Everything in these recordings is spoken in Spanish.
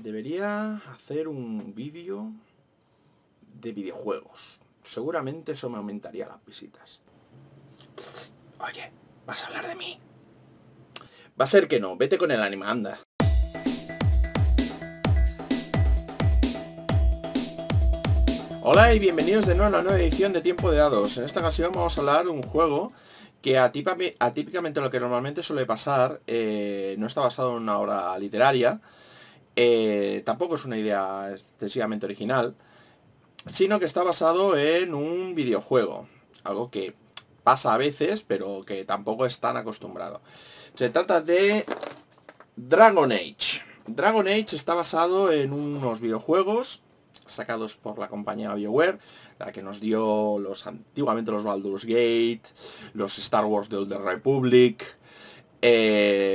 Debería hacer un vídeo de videojuegos. Seguramente eso me aumentaría las visitas. Oye, ¿vas a hablar de mí? Va a ser que no, vete con el anime, anda. Hola y bienvenidos de nuevo a una nueva edición de Tiempo de Dados. En esta ocasión vamos a hablar de un juego que atípicamente lo que normalmente suele pasar, no está basado en una obra literaria, tampoco es una idea excesivamente original, sino que está basado en un videojuego, algo que pasa a veces, pero que tampoco es tan acostumbrado. Se trata de Dragon Age. Dragon Age está basado en unos videojuegos sacados por la compañía BioWare, la que nos dio antiguamente los Baldur's Gate, los Star Wars de Old Republic,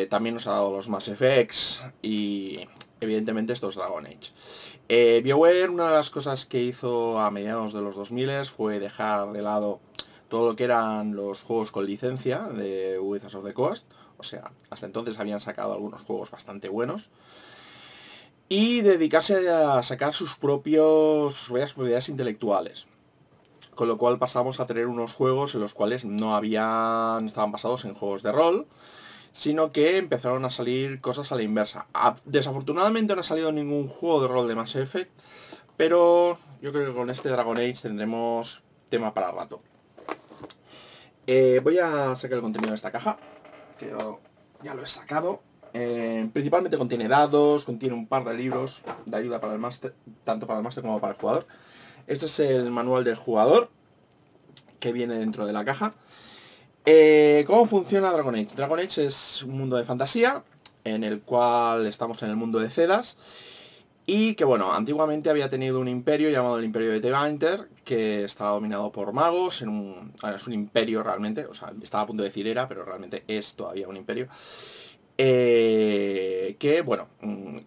también nos ha dado los Mass Effects y evidentemente estos Dragon Age. BioWare, una de las cosas que hizo a mediados de los 2000 fue dejar de lado todo lo que eran los juegos con licencia de Wizards of the Coast. O sea, hasta entonces habían sacado algunos juegos bastante buenos. Y dedicarse a sacar sus propias propiedades intelectuales. Con lo cual pasamos a tener unos juegos en los cuales no estaban basados en juegos de rol, sino que empezaron a salir cosas a la inversa. Desafortunadamente no ha salido ningún juego de rol de Mass Effect, pero yo creo que con este Dragon Age tendremos tema para rato. Voy a sacar el contenido de esta caja, que ya lo he sacado. Principalmente contiene dados, contiene un par de libros de ayuda para el máster, tanto para el máster como para el jugador. Este es el manual del jugador, que viene dentro de la caja. ¿Cómo funciona Dragon Age? Dragon Age es un mundo de fantasía, en el cual estamos en el mundo de Cedas, y que bueno, antiguamente había tenido un imperio llamado el Imperio de Tevinter, que estaba dominado por magos, ahora es un imperio realmente, o sea, estaba a punto de decir era, pero realmente es todavía un imperio. Que bueno,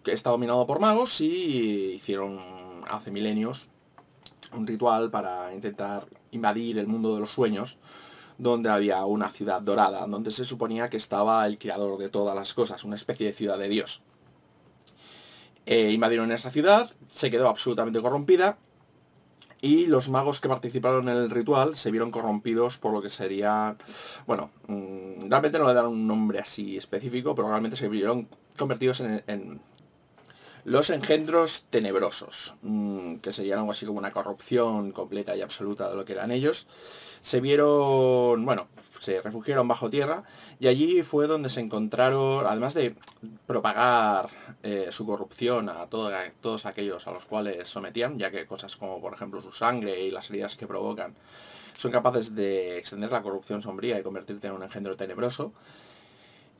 que está dominado por magos y hicieron hace milenios un ritual para intentar invadir el mundo de los sueños, donde había una ciudad dorada, donde se suponía que estaba el creador de todas las cosas, una especie de ciudad de Dios. Invadieron esa ciudad, se quedó absolutamente corrompida, y los magos que participaron en el ritual se vieron corrompidos por lo que sería... Bueno, realmente no le dan un nombre así específico, pero realmente se vieron convertidos en los engendros tenebrosos, que serían algo así como una corrupción completa y absoluta de lo que eran ellos. Se vieron, bueno, se refugiaron bajo tierra, y allí fue donde se encontraron, además de propagar su corrupción a todos aquellos a los cuales sometían, ya que cosas como por ejemplo su sangre y las heridas que provocan son capaces de extender la corrupción sombría y convertirte en un engendro tenebroso.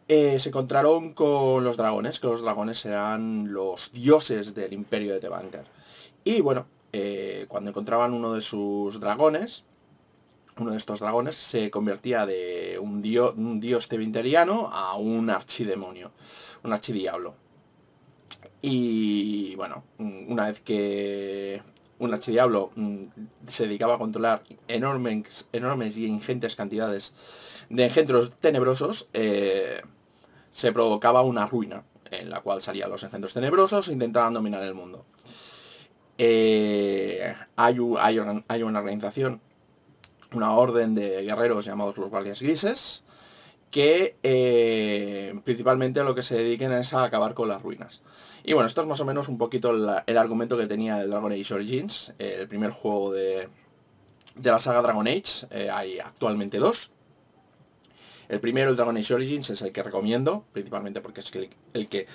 Se encontraron con los dragones, que los dragones eran los dioses del Imperio de Tevinter. Y bueno, cuando encontraban uno de sus dragones, uno de estos dragones se convertía de un dios tevinteriano a un archidemonio, un archidiablo. Y bueno, una vez que un archidiablo se dedicaba a controlar enormes y ingentes cantidades de engendros tenebrosos, se provocaba una ruina, en la cual salían los engendros tenebrosos e intentaban dominar el mundo. Hay una organización, una orden de guerreros llamados los Guardias Grises, que principalmente a lo que se dediquen es a acabar con las ruinas. Y bueno, esto es más o menos un poquito el argumento que tenía el Dragon Age Origins, el primer juego de la saga Dragon Age. Hay actualmente dos. El primero, el Dragon Age Origins, es el que recomiendo, principalmente porque es el que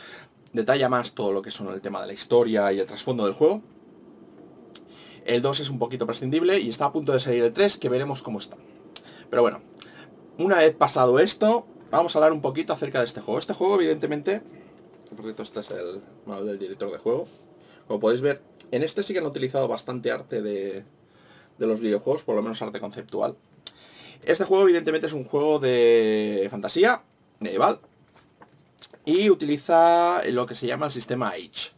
detalla más todo lo que son el tema de la historia y el trasfondo del juego. El 2 es un poquito prescindible y está a punto de salir el 3, que veremos cómo está. Pero bueno, una vez pasado esto, vamos a hablar un poquito acerca de este juego. Este juego, evidentemente, por cierto, este es el manual del director de juego. Como podéis ver, en este sí que han utilizado bastante arte de los videojuegos, por lo menos arte conceptual. Este juego evidentemente es un juego de fantasía medieval y utiliza lo que se llama el sistema Age.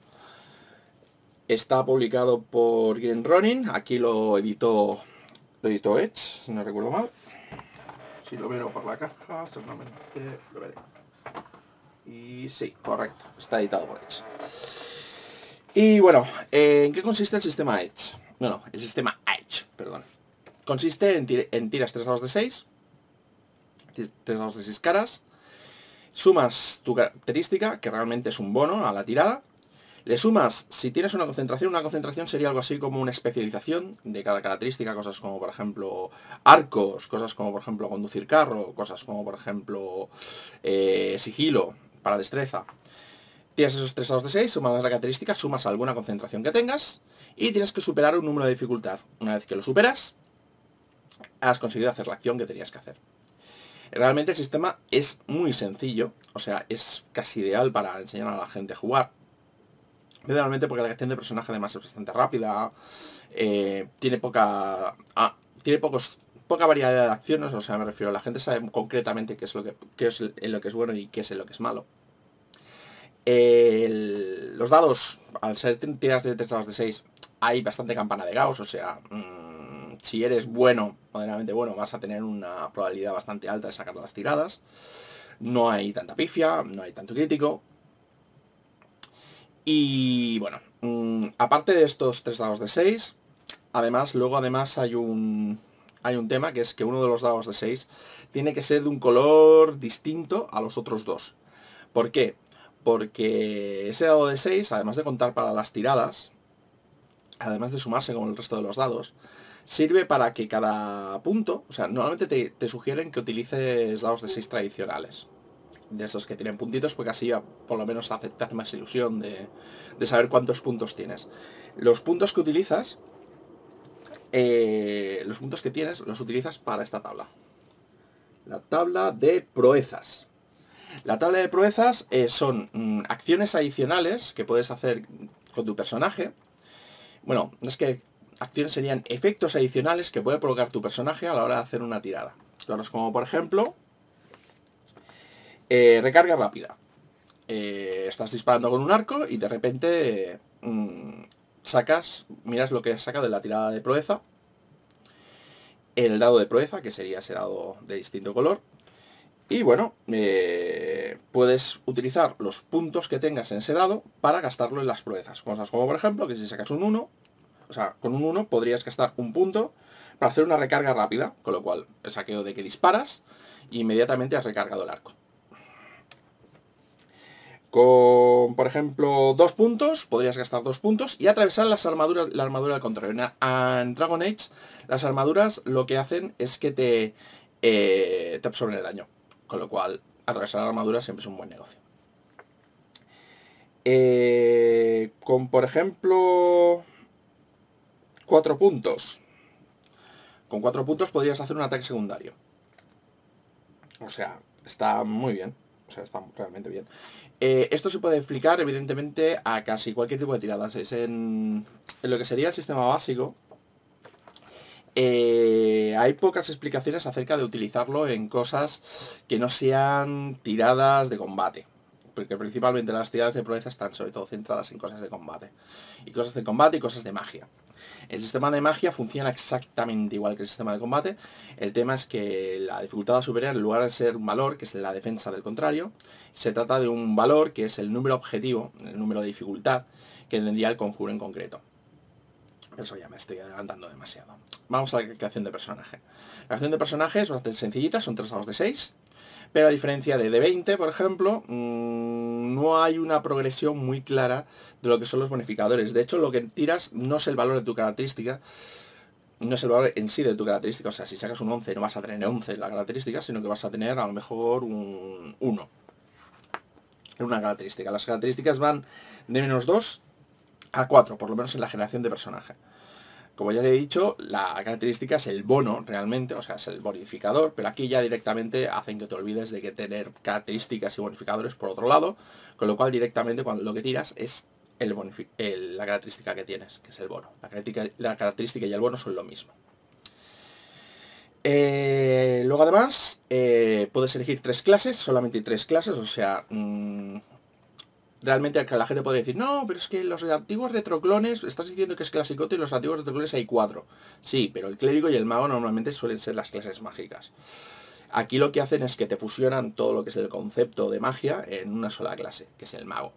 Está publicado por Green Ronin, aquí lo editó Edge, si no recuerdo mal. Si lo veo por la caja, seguramente lo veré. Y sí, correcto, está editado por Edge. Y bueno, ¿en qué consiste el sistema Edge? Bueno, el sistema Edge, perdón. Consiste en tiras 3 dados de 6, 3 dados de 6 caras, sumas tu característica, que realmente es un bono a la tirada, le sumas, si tienes una concentración sería algo así como una especialización de cada característica, cosas como por ejemplo arcos, cosas como por ejemplo conducir carro, cosas como por ejemplo sigilo para destreza. Tienes esos 3 dados de 6, sumas la característica, sumas alguna concentración que tengas y tienes que superar un número de dificultad. Una vez que lo superas, has conseguido hacer la acción que tenías que hacer. Realmente el sistema es muy sencillo, o sea, es casi ideal para enseñar a la gente a jugar. Realmente porque la creación de personaje además es bastante rápida, tiene poca variedad de acciones, o sea, me refiero, la gente sabe concretamente qué es en lo que es bueno y qué es en lo que es malo. Los dados, al ser tiras de 3 dados de 6, hay bastante campana de Gauss, o sea, si eres bueno, moderadamente bueno, vas a tener una probabilidad bastante alta de sacar las tiradas. No hay tanta pifia, no hay tanto crítico. Y bueno, aparte de estos 3 dados de 6, además hay un tema, que es que uno de los dados de 6 tiene que ser de un color distinto a los otros dos. ¿Por qué? Porque ese dado de 6, además de contar para las tiradas, además de sumarse con el resto de los dados, sirve para que cada punto, o sea, normalmente te sugieren que utilices dados de 6 tradicionales, de esos que tienen puntitos, porque así por lo menos te hace más ilusión de saber cuántos puntos tienes. Los puntos que utilizas, los puntos que tienes, los utilizas para esta tabla. La tabla de proezas. La tabla de proezas son acciones adicionales que puedes hacer con tu personaje. Bueno, no es que acciones, serían efectos adicionales que puede provocar tu personaje a la hora de hacer una tirada. Claro, es como por ejemplo, recarga rápida. Estás disparando con un arco y de repente miras lo que has sacado de la tirada de proeza, el dado de proeza, que sería ese dado de distinto color, y bueno, puedes utilizar los puntos que tengas en ese dado para gastarlo en las proezas. Cosas como por ejemplo, que si sacas un 1, o sea, con un 1 podrías gastar un punto para hacer una recarga rápida, con lo cual el saqueo de que disparas e inmediatamente has recargado el arco. Con, por ejemplo, 2 puntos, podrías gastar 2 puntos y atravesar la armadura al contrario. En Dragon Age, las armaduras lo que hacen es que te absorben el daño. Con lo cual, atravesar la armadura siempre es un buen negocio. Con, por ejemplo, 4 puntos. Con 4 puntos podrías hacer un ataque secundario. O sea, está muy bien. O sea, está realmente bien. Esto se puede explicar, evidentemente, a casi cualquier tipo de tiradas. Es en lo que sería el sistema básico. Hay pocas explicaciones acerca de utilizarlo en cosas que no sean tiradas de combate. Porque principalmente las tiradas de proeza están sobre todo centradas en cosas de combate. Y cosas de combate y cosas de magia. El sistema de magia funciona exactamente igual que el sistema de combate. El tema es que la dificultad a superar, en lugar de ser un valor, que es la defensa del contrario, se trata de un valor que es el número objetivo, el número de dificultad, que tendría el conjuro en concreto. Eso ya me estoy adelantando demasiado. Vamos a la creación de personaje. La creación de personaje es bastante sencillita, son 3 dados de 6. Pero a diferencia de D20, por ejemplo, no hay una progresión muy clara de lo que son los bonificadores. De hecho, lo que tiras no es el valor de tu característica, no es el valor en sí de tu característica. O sea, si sacas un 11 no vas a tener 11 en la característica, sino que vas a tener a lo mejor un 1 en una característica. Las características van de -2 a 4, por lo menos en la generación de personaje. Como ya te he dicho, la característica es el bono realmente, o sea, es el bonificador, pero aquí ya directamente hacen que te olvides de que tener características y bonificadores por otro lado, con lo cual directamente cuando lo que tiras es la característica que tienes, que es el bono. La característica y el bono son lo mismo. Luego además puedes elegir 3 clases, solamente 3 clases, o sea, realmente la gente podría decir, no, pero es que los antiguos retroclones, estás diciendo que es clasicote y los antiguos retroclones hay 4. Sí, pero el clérigo y el mago normalmente suelen ser las clases mágicas. Aquí lo que hacen es que te fusionan todo lo que es el concepto de magia en una sola clase, que es el mago.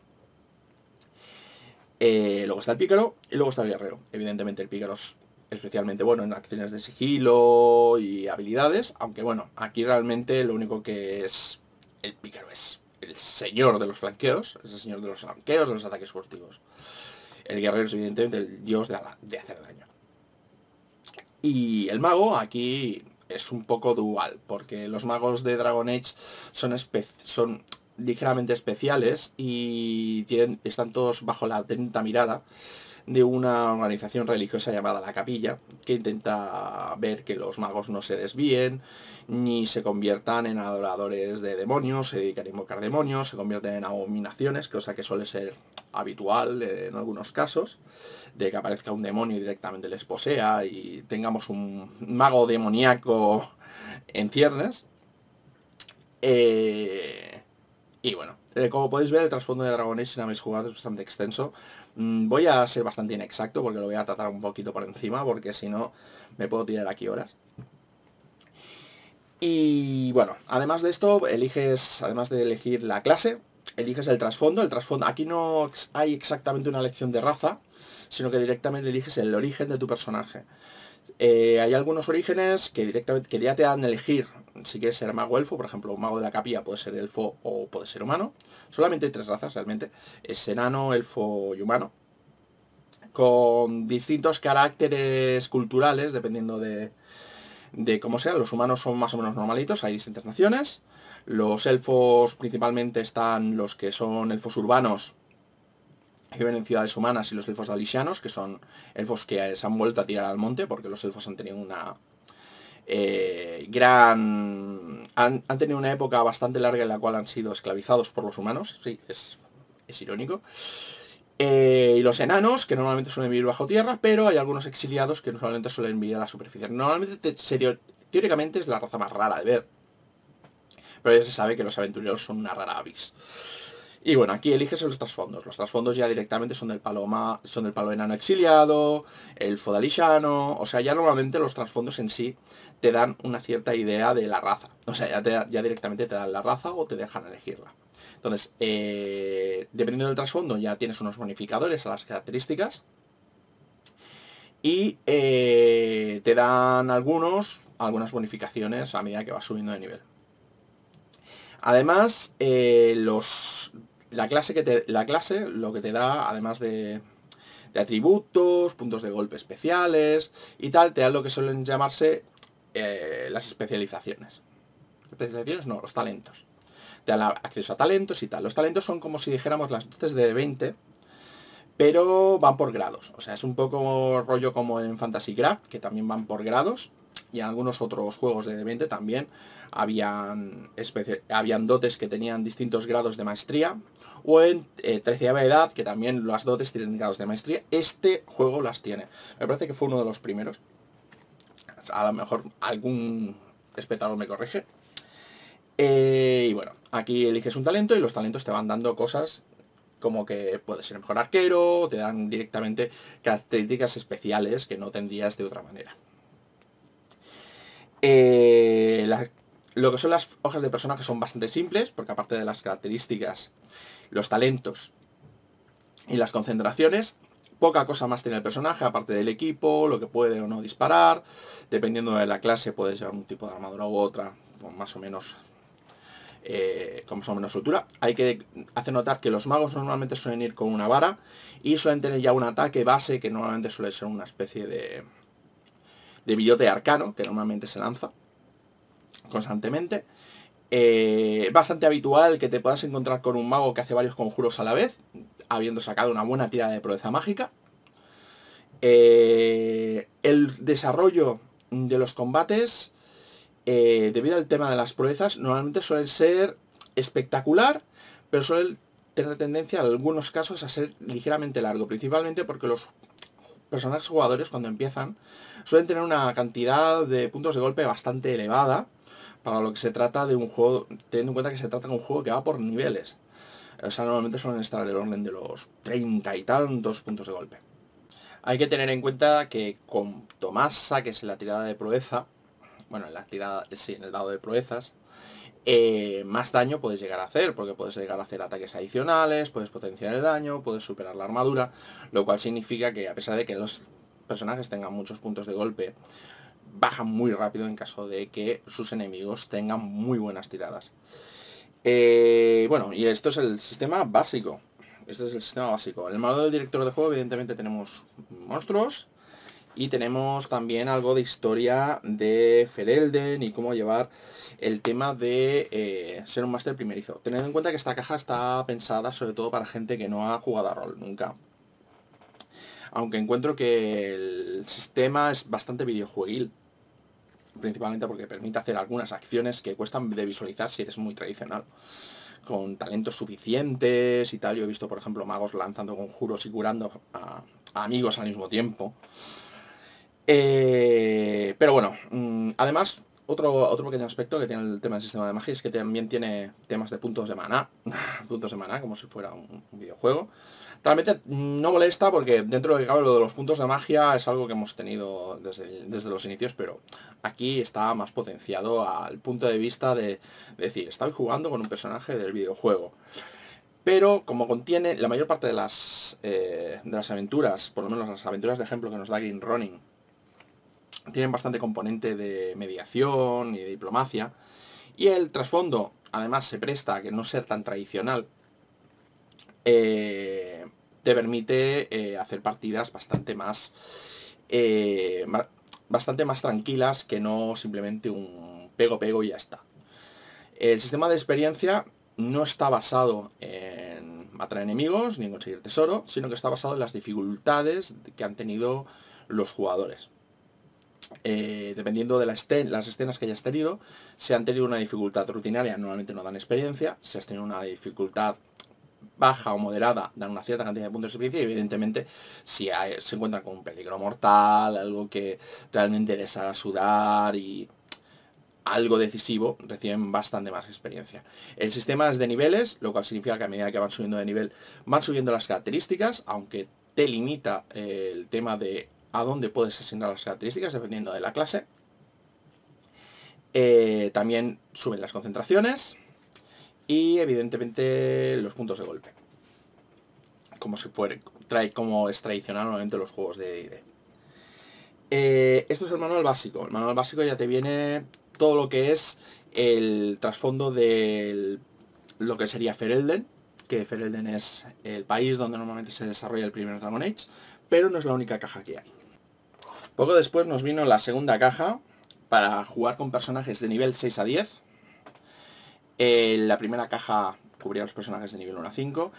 Luego está el pícaro y luego está el guerrero. Evidentemente el pícaro es especialmente bueno en acciones de sigilo y habilidades, aunque bueno, aquí realmente lo único que es el pícaro es el señor de los flanqueos, es el señor de los flanqueos, de los ataques furtivos. El guerrero es evidentemente el dios de hacer daño. Y el mago aquí es un poco dual, porque los magos de Dragon Age son ligeramente especiales y están todos bajo la atenta mirada de una organización religiosa llamada la Capilla, que intenta ver que los magos no se desvíen, ni se conviertan en adoradores de demonios, se dedican a invocar demonios, se convierten en abominaciones, cosa que suele ser habitual en algunos casos, de que aparezca un demonio y directamente les posea y tengamos un mago demoníaco en ciernes. Y bueno, como podéis ver, el trasfondo de Dragon Age, si no habéis jugado, es bastante extenso. Voy a ser bastante inexacto porque lo voy a tratar un poquito por encima, porque si no me puedo tirar aquí horas. Y bueno, además de esto, además de elegir la clase, eliges el trasfondo. Aquí no hay exactamente una elección de raza, sino que directamente eliges el origen de tu personaje. Hay algunos orígenes que directamente ya te dan a elegir si quieres ser mago elfo, por ejemplo, un mago de la capilla puede ser elfo o puede ser humano. Solamente hay 3 razas realmente, es enano, elfo y humano, con distintos caracteres culturales dependiendo de cómo sean. Los humanos son más o menos normalitos, hay distintas naciones. Los elfos principalmente están los que son elfos urbanos, que viven en ciudades humanas, y los elfos dalisianos, que son elfos que se han vuelto a tirar al monte, porque los elfos han tenido una han tenido una época bastante larga en la cual han sido esclavizados por los humanos. Sí, es irónico. Y los enanos, que normalmente suelen vivir bajo tierra, pero hay algunos exiliados que normalmente suelen vivir a la superficie. Normalmente, teóricamente, es la raza más rara de ver, pero ya se sabe que los aventureros son una rara avis. Y bueno, aquí eliges los trasfondos. Los trasfondos ya directamente son del palo enano exiliado, el fodalishano. O sea, ya normalmente los trasfondos en sí te dan una cierta idea de la raza. O sea, ya directamente te dan la raza o te dejan elegirla. Entonces, dependiendo del trasfondo, ya tienes unos bonificadores a las características. Y te dan algunas bonificaciones a medida que vas subiendo de nivel. Además, la clase lo que te da, además de atributos, puntos de golpe especiales y tal, te da lo que suelen llamarse las especializaciones. Especializaciones no, los talentos. Te dan acceso a talentos y tal. Los talentos son como si dijéramos las dotes de 20, pero van por grados. O sea, es un poco rollo como en Fantasy Craft, que también van por grados. Y en algunos otros juegos de D20 también habían dotes que tenían distintos grados de maestría. O en 13ª edad, que también las dotes tienen grados de maestría. Este juego las tiene. Me parece que fue uno de los primeros. A lo mejor algún espectador me corrige. Y bueno, aquí eliges un talento y los talentos te van dando cosas como que puedes ser mejor arquero, te dan directamente características especiales que no tendrías de otra manera. Lo que son las hojas de personaje son bastante simples, porque aparte de las características, los talentos y las concentraciones, poca cosa más tiene el personaje, aparte del equipo, lo que puede o no disparar. Dependiendo de la clase puedes llevar un tipo de armadura u otra, con más o menos soltura. Hay que hacer notar que los magos normalmente suelen ir con una vara y suelen tener ya un ataque base que normalmente suele ser una especie de billote arcano, que normalmente se lanza constantemente. Bastante habitual que te puedas encontrar con un mago que hace varios conjuros a la vez, habiendo sacado una buena tirada de proeza mágica. El desarrollo de los combates, debido al tema de las proezas, normalmente suelen ser espectacular, pero suelen tener tendencia en algunos casos a ser ligeramente largo, principalmente porque los personajes jugadores cuando empiezan suelen tener una cantidad de puntos de golpe bastante elevada para lo que se trata de un juego, teniendo en cuenta que se trata de un juego que va por niveles. O sea, normalmente suelen estar del orden de los 30 y tantos puntos de golpe. Hay que tener en cuenta que cuanto más saques en la tirada de proeza, bueno, en la tirada, sí, en el dado de proezas, más daño puedes llegar a hacer, porque puedes llegar a hacer ataques adicionales, puedes potenciar el daño, puedes superar la armadura, lo cual significa que a pesar de que los personajes tengan muchos puntos de golpe, bajan muy rápido en caso de que sus enemigos tengan muy buenas tiradas. Bueno, y esto es el sistema básico. Este es el sistema básico. En el manual del director de juego, evidentemente, tenemos monstruos. Y tenemos también algo de historia de Ferelden y cómo llevar el tema de ser un máster primerizo. Tened en cuenta que esta caja está pensada sobre todo para gente que no ha jugado a rol nunca. Aunque encuentro que el sistema es bastante videojueguil. Principalmente porque permite hacer algunas acciones que cuestan de visualizar si eres muy tradicional. Con talentos suficientes y tal. Yo he visto, por ejemplo, magos lanzando conjuros y curando a amigos al mismo tiempo. Pero bueno, además, otro pequeño aspecto que tiene el tema del sistema de magia es que también tiene temas de puntos de maná. Puntos de maná, como si fuera un videojuego. Realmente no molesta porque dentro de lo que cabe lo de los puntos de magia es algo que hemos tenido desde los inicios, pero aquí está más potenciado al punto de vista de decir, estoy jugando con un personaje del videojuego. Pero como contiene la mayor parte de las aventuras, por lo menos las aventuras de ejemplo que nos da Green Ronin, tienen bastante componente de mediación y de diplomacia, y el trasfondo además se presta a que no ser tan tradicional, te permite hacer partidas bastante más tranquilas que no simplemente un pego y ya está. El sistema de experiencia no está basado en matar enemigos ni en conseguir tesoro, sino que está basado en las dificultades que han tenido los jugadores. Dependiendo de las escenas que hayas tenido, si han tenido una dificultad rutinaria, normalmente no dan experiencia. Si has tenido una dificultad baja o moderada, dan una cierta cantidad de puntos de experiencia. Y evidentemente, si se encuentran con un peligro mortal, algo que realmente les haga sudar y algo decisivo, reciben bastante más experiencia. El sistema es de niveles, lo cual significa que a medida que van subiendo de nivel, van subiendo las características, aunque te limita el tema de a dónde puedes asignar las características dependiendo de la clase. También suben las concentraciones y evidentemente los puntos de golpe, como es tradicional normalmente los juegos de D&D. Esto es el manual básico. El manual básico ya te viene todo lo que es el trasfondo de lo que sería Ferelden, que Ferelden es el país donde normalmente se desarrolla el primer Dragon Age, pero no es la única caja que hay. Poco después nos vino la segunda caja para jugar con personajes de nivel 6 a 10. La primera caja cubría los personajes de nivel 1 a 5.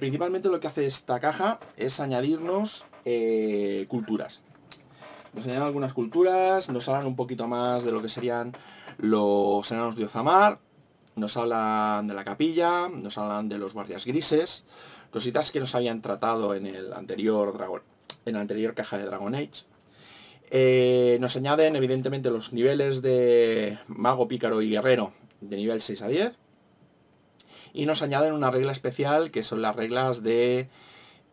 Principalmente lo que hace esta caja es añadirnos culturas. Nos añaden algunas culturas, nos hablan un poquito más de lo que serían los enanos de Ozamar, nos hablan de la capilla, nos hablan de los guardias grises, cositas que nos habían tratado en el anterior caja de Dragon Age. Nos añaden evidentemente los niveles de mago, pícaro y guerrero de nivel 6 a 10. Y nos añaden una regla especial que son las reglas de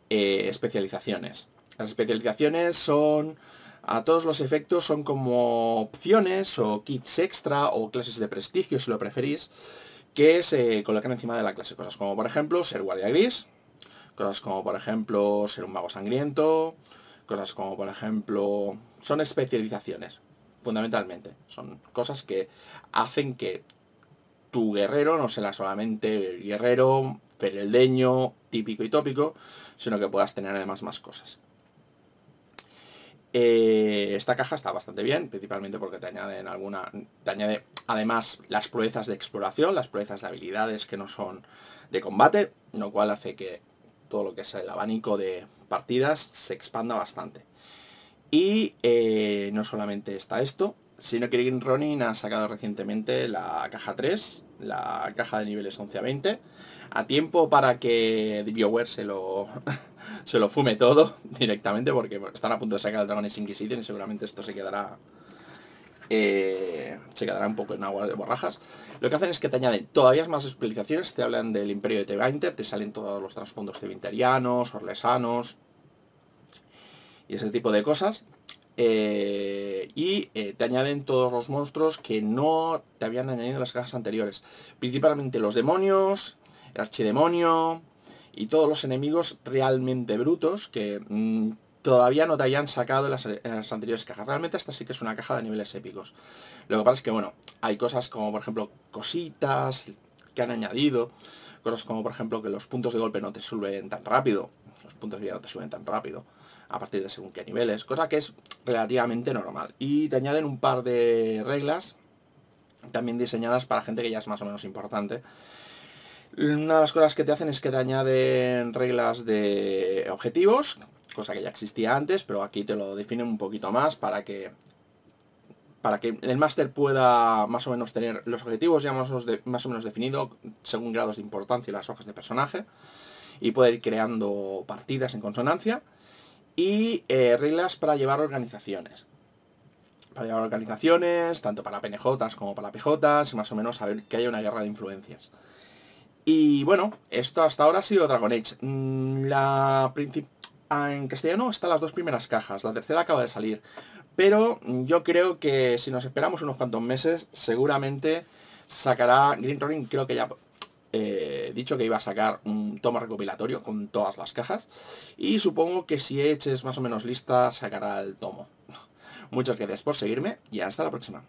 especializaciones. Las especializaciones son, a todos los efectos, son como opciones o kits extra o clases de prestigio, si lo preferís, que se colocan encima de la clase. Cosas como por ejemplo ser guardia gris, cosas como por ejemplo ser un mago sangriento, cosas como por ejemplo, son especializaciones, fundamentalmente. Son cosas que hacen que tu guerrero no sea solamente el guerrero fereldeño, típico y tópico, sino que puedas tener además más cosas. Esta caja está bastante bien, principalmente porque te añade además las proezas de exploración, las proezas de habilidades que no son de combate, lo cual hace que todo lo que es el abanico de partidas se expanda bastante. Y no solamente está esto, sino que Green Ronin ha sacado recientemente la caja 3, la caja de niveles 11 a 20, a tiempo para que BioWare se lo fume todo directamente, porque están a punto de sacar el Dragon Age Inquisition y seguramente esto se quedará un poco en agua de borrajas. Lo que hacen es que te añaden todavía más especializaciones, te hablan del Imperio de Tevinter, te salen todos los trasfondos tevinterianos, orlesanos y ese tipo de cosas. te añaden todos los monstruos que no te habían añadido en las cajas anteriores. Principalmente los demonios, el archidemonio y todos los enemigos realmente brutos que todavía no te hayan sacado en las anteriores cajas. Realmente esta sí que es una caja de niveles épicos. Lo que pasa es que, bueno, hay cosas como, por ejemplo, cositas que han añadido. Cosas como, por ejemplo, que los puntos de golpe no te suben tan rápido. Los puntos de vida no te suben tan rápido a partir de según qué niveles. Cosa que es relativamente normal. Y te añaden un par de reglas también diseñadas para gente que ya es más o menos importante. Una de las cosas que te hacen es que te añaden reglas de objetivos, cosa que ya existía antes, pero aquí te lo definen un poquito más para que el máster pueda más o menos tener los objetivos ya más o menos definidos según grados de importancia y las hojas de personaje, y poder ir creando partidas en consonancia, y reglas para llevar organizaciones. Para llevar organizaciones, tanto para PNJs como para PJs, y más o menos saber que haya una guerra de influencias. Y bueno, esto hasta ahora ha sido Dragon Age. En castellano están las dos primeras cajas, la tercera acaba de salir. Pero yo creo que si nos esperamos unos cuantos meses, seguramente sacará Green Ronin. Creo que ya dicho que iba a sacar un tomo recopilatorio con todas las cajas. Y supongo que si Edge es más o menos lista, sacará el tomo. Muchas gracias por seguirme y hasta la próxima.